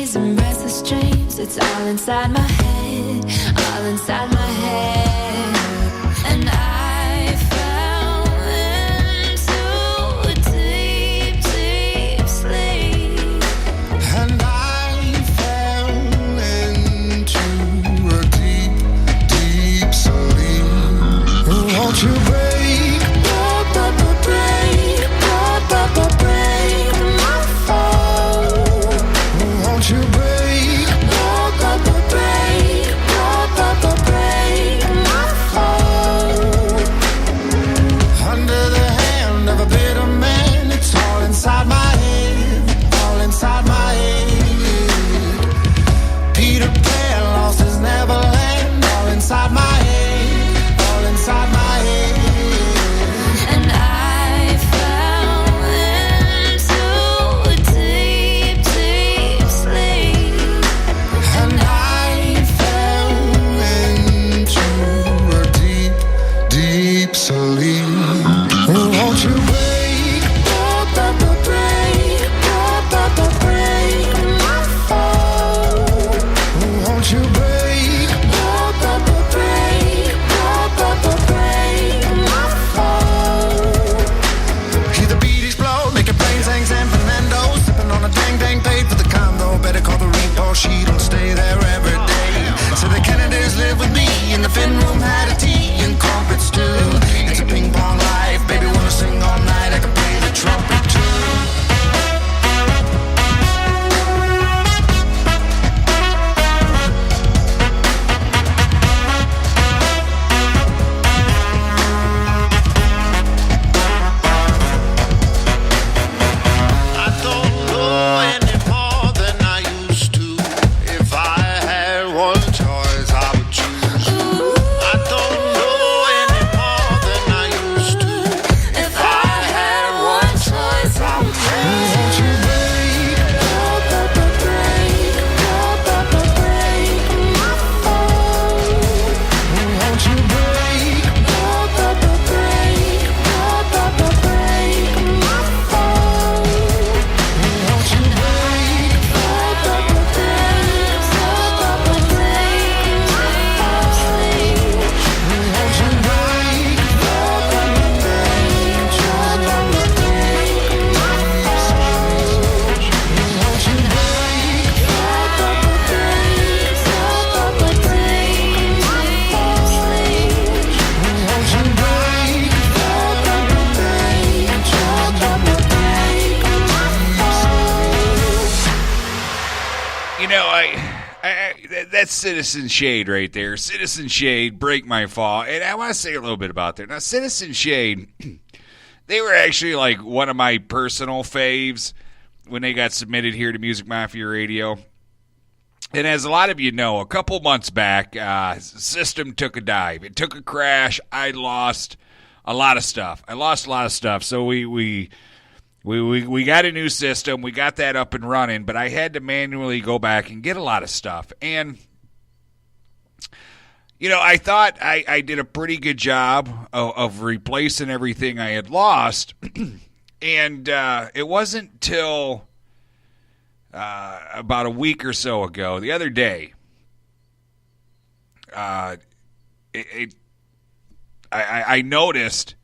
memories and restless dreams. It's all inside my head, all inside my head. And I fell into a deep, deep sleep. And I fell into a deep, deep sleep. Won't you break, break my fall? Won't you break, break my fall? Under the hand of a bitter man, it's all inside my head, all inside my head. Peter Pan lost his Neverland, all inside my head, all inside my head. And I fell into a deep, deep sleep. And I fell into a deep, deep sleep. Won't you break, break my fall? Won't you break, break my fall? Hear the beaties blow, making planes, hang San Fernando, sipping on a dang dang, paid for the condo. Better call the repo, she don't stay there every day. So the Kennedys live with me, in the fin room had a tea and crumpets too. It's a ping pong life, baby wanna sing all night, I can play the trumpet too. I don't know any more than I used to. If I had one choice, I would choose you. I don't know any more than I used to. If I had one choice, I would choose. Won't you break my fall? Won't you break my fall? Won't you You know, that's Citizen Shade right there. Citizen Shade, Break My Fall. And I want to say a little bit about that. Now, Citizen Shade, they were actually like one of my personal faves when they got submitted here to Music Mafia Radio. And as a lot of you know, a couple months back, system took a dive. It took a crash. I lost a lot of stuff. So we got a new system. We got that up and running, but I had to manually go back and get a lot of stuff. And, you know, I thought I did a pretty good job of replacing everything I had lost. And it wasn't till about a week or so ago, the other day, I noticed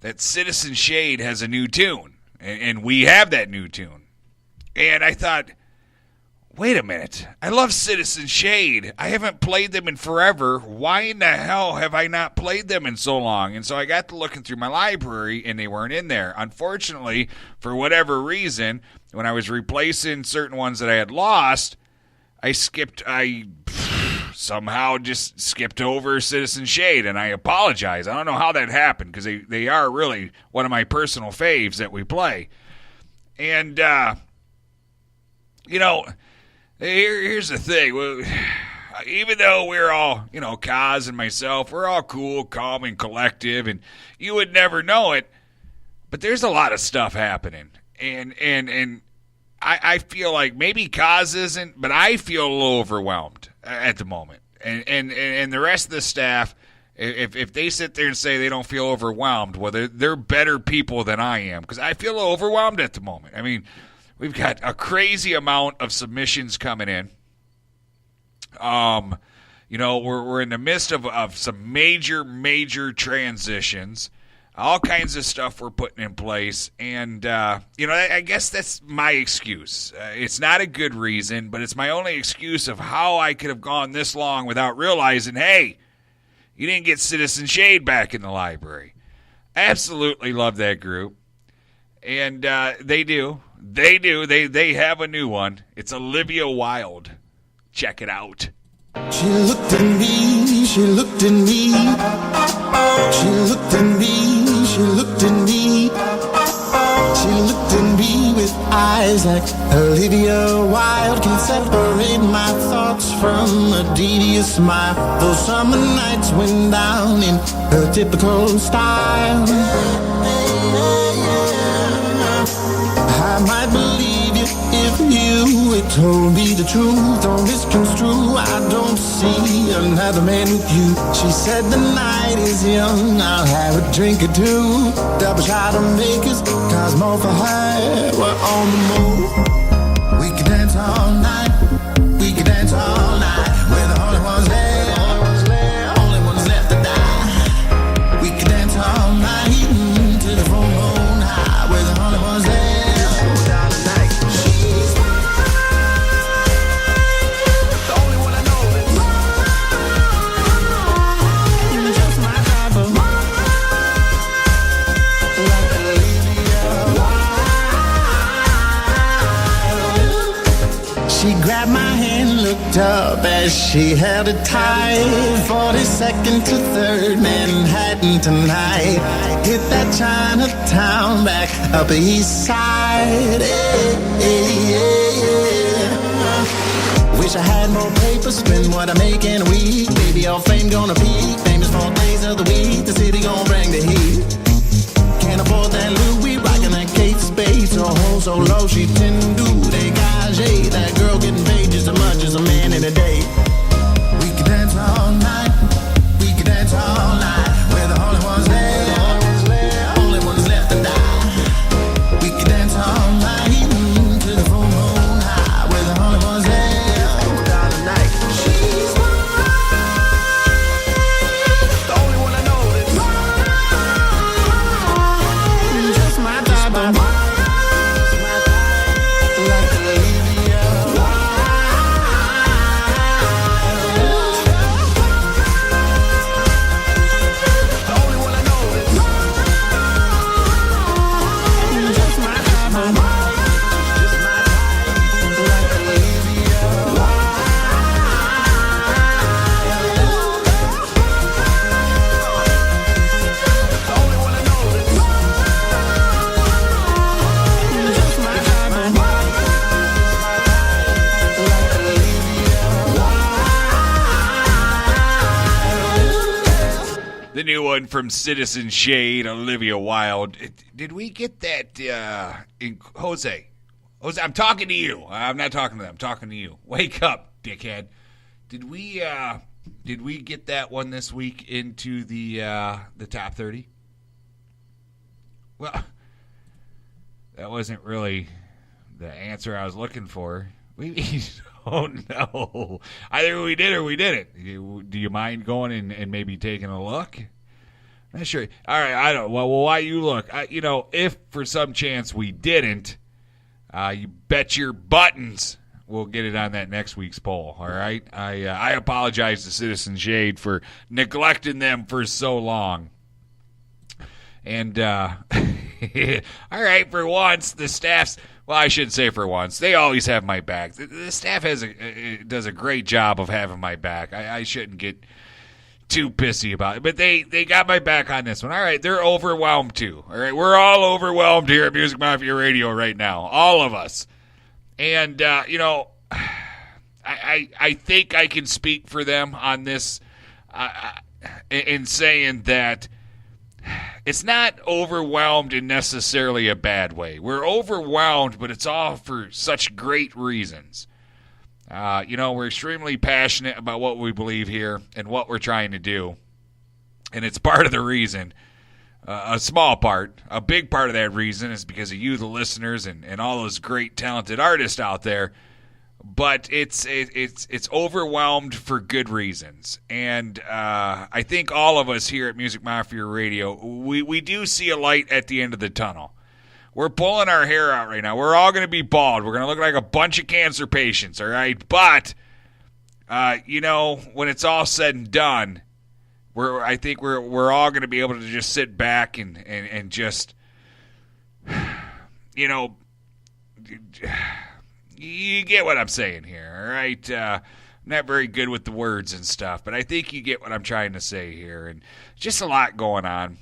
that Citizen Shade has a new tune. And we have that new tune. And I thought, wait a minute. I love Citizen Shade. I haven't played them in forever. Why in the hell have I not played them in so long? And so I got to looking through my library, and they weren't in there. Unfortunately, for whatever reason, when I was replacing certain ones that I had lost, I somehow just skipped over Citizen Shade, and I apologize. I don't know how that happened, because they are really one of my personal faves that we play. And, you know, here's the thing. Even though we're all, you know, Kaz and myself, we're all cool, calm, and collective, and you would never know it, but there's a lot of stuff happening. And I feel like maybe Kaz isn't, but I feel a little overwhelmed at the moment. And the rest of the staff, if they sit there and say they don't feel overwhelmed, well, they're better people than I am, because I feel a little overwhelmed at the moment. I mean, We've got a crazy amount of submissions coming in. We're in the midst of some major transitions. All kinds of stuff we're putting in place. And, I guess that's my excuse. It's not a good reason, but it's my only excuse of how I could have gone this long without realizing, hey, you didn't get Citizen Shade back in the library. Absolutely love that group. And they do. They have a new one. It's Olivia Wilde. Check it out. She looked at me, she looked at me. She looked at me, she looked at me. She looked at me with eyes like Olivia Wilde. Can't separate my thoughts from a devious smile. Those summer nights went down in her typical style. I might believe you if you had told me the truth. Don't misconstrue, I don't see another man with you. She said the night is young, I'll have a drink or two. Double shot of makers, Cosmo for her. We're on the move. We can dance all night. We can dance all night. We're the only ones there. Only ones left to die. We can dance all night till the full moon high. We're the only ones there. She grabbed my hand, looked up as she held it tight. 42nd to 3rd Manhattan tonight. Hit that Chinatown back up east side. Wish I had more paper, spend what I make in a week. Baby, all fame gonna peak. Famous 4 days of the week, the city gonna bring the heat. Can't afford that Louis, rockin' that Kate Spade. So home so low, she didn't do dégagé. That girl getting paid just as much as a man in a day. We can dance all night. We can dance all night. We're the only ones there. Only ones left to die. We can dance all night till the full moon high. We're the only ones there. Go down tonight. She's mine. The only one I know that's just my type of like Olivia Wilde. The only one I know that's just my type of just my type like Olivia Wilde. The only one I know that's just my type of like Olivia Wilde. The new one from Citizen Shade, Olivia Wilde. Did we get that Jose? Jose, I'm talking to you. I'm not talking to them. I'm talking to you. Wake up, dickhead. Did we get that one this week into the top 30? Well, that wasn't really the answer I was looking for. We don't know. Either we did or we didn't. Do you mind going and maybe taking a look? Not sure. All right, I don't. Well, why you look? If for some chance we didn't, you bet your buttons we'll get it on that next week's poll. All right. I apologize to Citizen Shade for neglecting them for so long. And all right, for once the staff's. Well, I shouldn't say for once. They always have my back. The staff does a great job of having my back. I shouldn't get too pissy about it. But they got my back on this one. All right, they're overwhelmed too. All right, we're all overwhelmed here at Music Mafia Radio right now. All of us. And, I think I can speak for them on this in saying that it's not overwhelmed in necessarily a bad way. We're overwhelmed, but it's all for such great reasons. We're extremely passionate about what we believe here and what we're trying to do. And it's part of the reason a small part. A big part of that reason is because of you, the listeners, and all those great talented artists out there. But it's overwhelmed for good reasons, and I think all of us here at Music Mafia Radio, we do see a light at the end of the tunnel. We're pulling our hair out right now. We're all going to be bald. We're going to look like a bunch of cancer patients, all right? But when it's all said and done, I think we're all going to be able to just sit back and just you get what I'm saying here, all right? I'm not very good with the words and stuff, but I think you get what I'm trying to say here. And just a lot going on.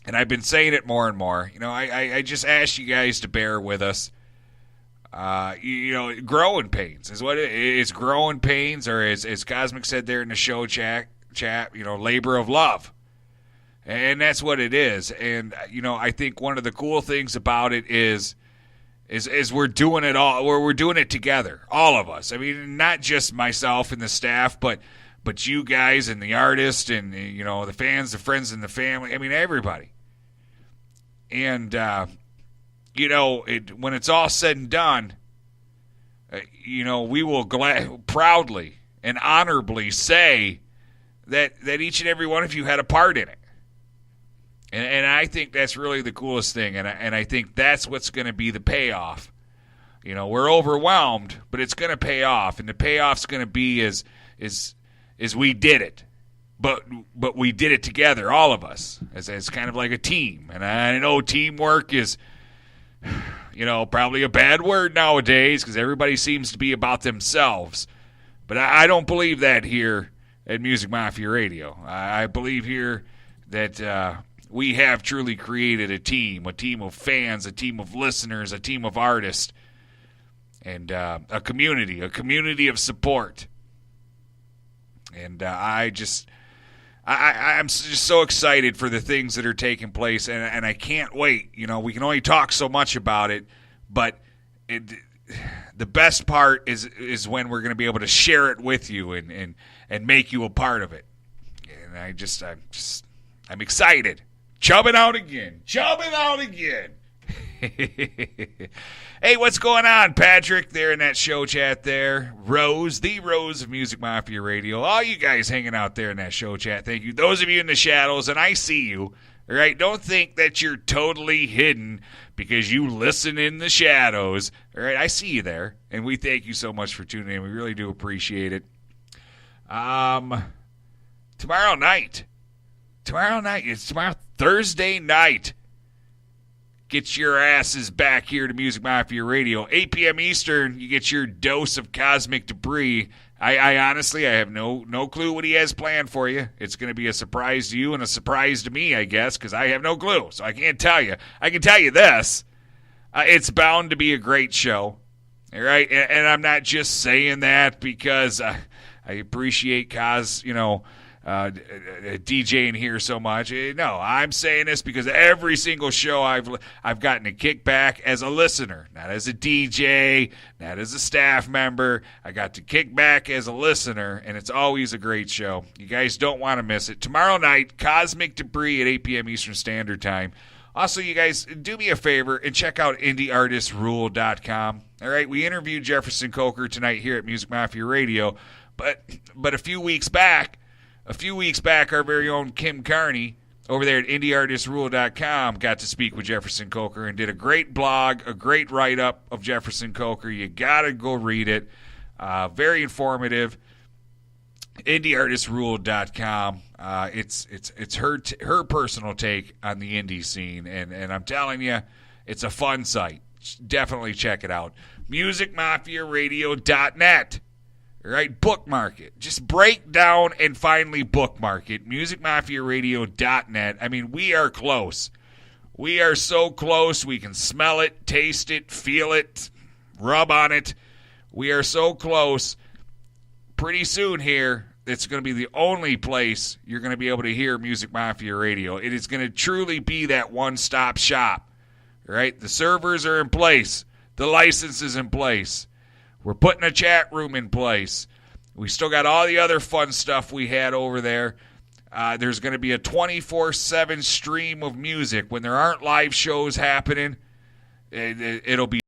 And I've been saying it more and more. I just ask you guys to bear with us. Growing pains is what it is. Growing pains, or as Cosmic said there in the show chat, labor of love. And that's what it is. And, I think one of the cool things about it is we're doing it all. We're doing it together, all of us. I mean, not just myself and the staff, but you guys and the artists and the fans, the friends, and the family. I mean, everybody. And when it's all said and done, we will proudly and honorably say that each and every one of you had a part in it. And I think that's really the coolest thing, and I think that's what's going to be the payoff. We're overwhelmed, but it's going to pay off, and the payoff's going to be is we did it, but we did it together, all of us, as kind of like a team. And I know teamwork is, probably a bad word nowadays because everybody seems to be about themselves, but I don't believe that here at Music Mafia Radio. I believe here that we have truly created a team of fans, a team of listeners, a team of artists, and a community of support. And I'm just so excited for the things that are taking place, and I can't wait. We can only talk so much about it, but the best part is when we're going to be able to share it with you and make you a part of it. And I'm excited. Chubbing out again. Hey, what's going on, Patrick, there in that show chat there? Rose, the Rose of Music Mafia Radio. All you guys hanging out there in that show chat, thank you. Those of you in the shadows, and I see you, all right? Don't think that you're totally hidden because you listen in the shadows, all right? I see you there, and we thank you so much for tuning in. We really do appreciate it. Tomorrow night, it's tomorrow, Thursday night. Get your asses back here to Music Mafia Radio. 8 p.m. Eastern, you get your dose of cosmic debris. I honestly, I have no clue what he has planned for you. It's going to be a surprise to you and a surprise to me, I guess, because I have no clue. So I can't tell you. I can tell you this. It's bound to be a great show. All right? And I'm not just saying that because I appreciate Kaz, DJing here so much. No, I'm saying this because every single show I've gotten a kickback as a listener, not as a DJ, not as a staff member. I got to kick back as a listener, and it's always a great show. You guys don't want to miss it. Tomorrow night, Cosmic Debris at 8 p.m. Eastern Standard Time. Also, you guys, do me a favor and check out indieartistrule.com. All right, we interviewed Jefferson Coker tonight here at Music Mafia Radio, but a few weeks back, our very own Kim Carney over there at indieartistrule.com got to speak with Jefferson Coker and did a great blog, a great write-up of Jefferson Coker. You got to go read it. Very informative. indieartistrule.com. It's her personal take on the indie scene, and I'm telling you, it's a fun site. Definitely check it out. musicmafiaradio.net. All right, bookmark it. Just break down and finally bookmark it. musicmafiaradio.net. I mean, we are close. We are so close. We can smell it, taste it, feel it, rub on it. We are so close. Pretty soon here, it's going to be the only place you're going to be able to hear Music Mafia Radio. It is going to truly be that one-stop shop. All right, the servers are in place. The license is in place. We're putting a chat room in place. We still got all the other fun stuff we had over there. There's going to be a 24/7 stream of music when there aren't live shows happening. It'll be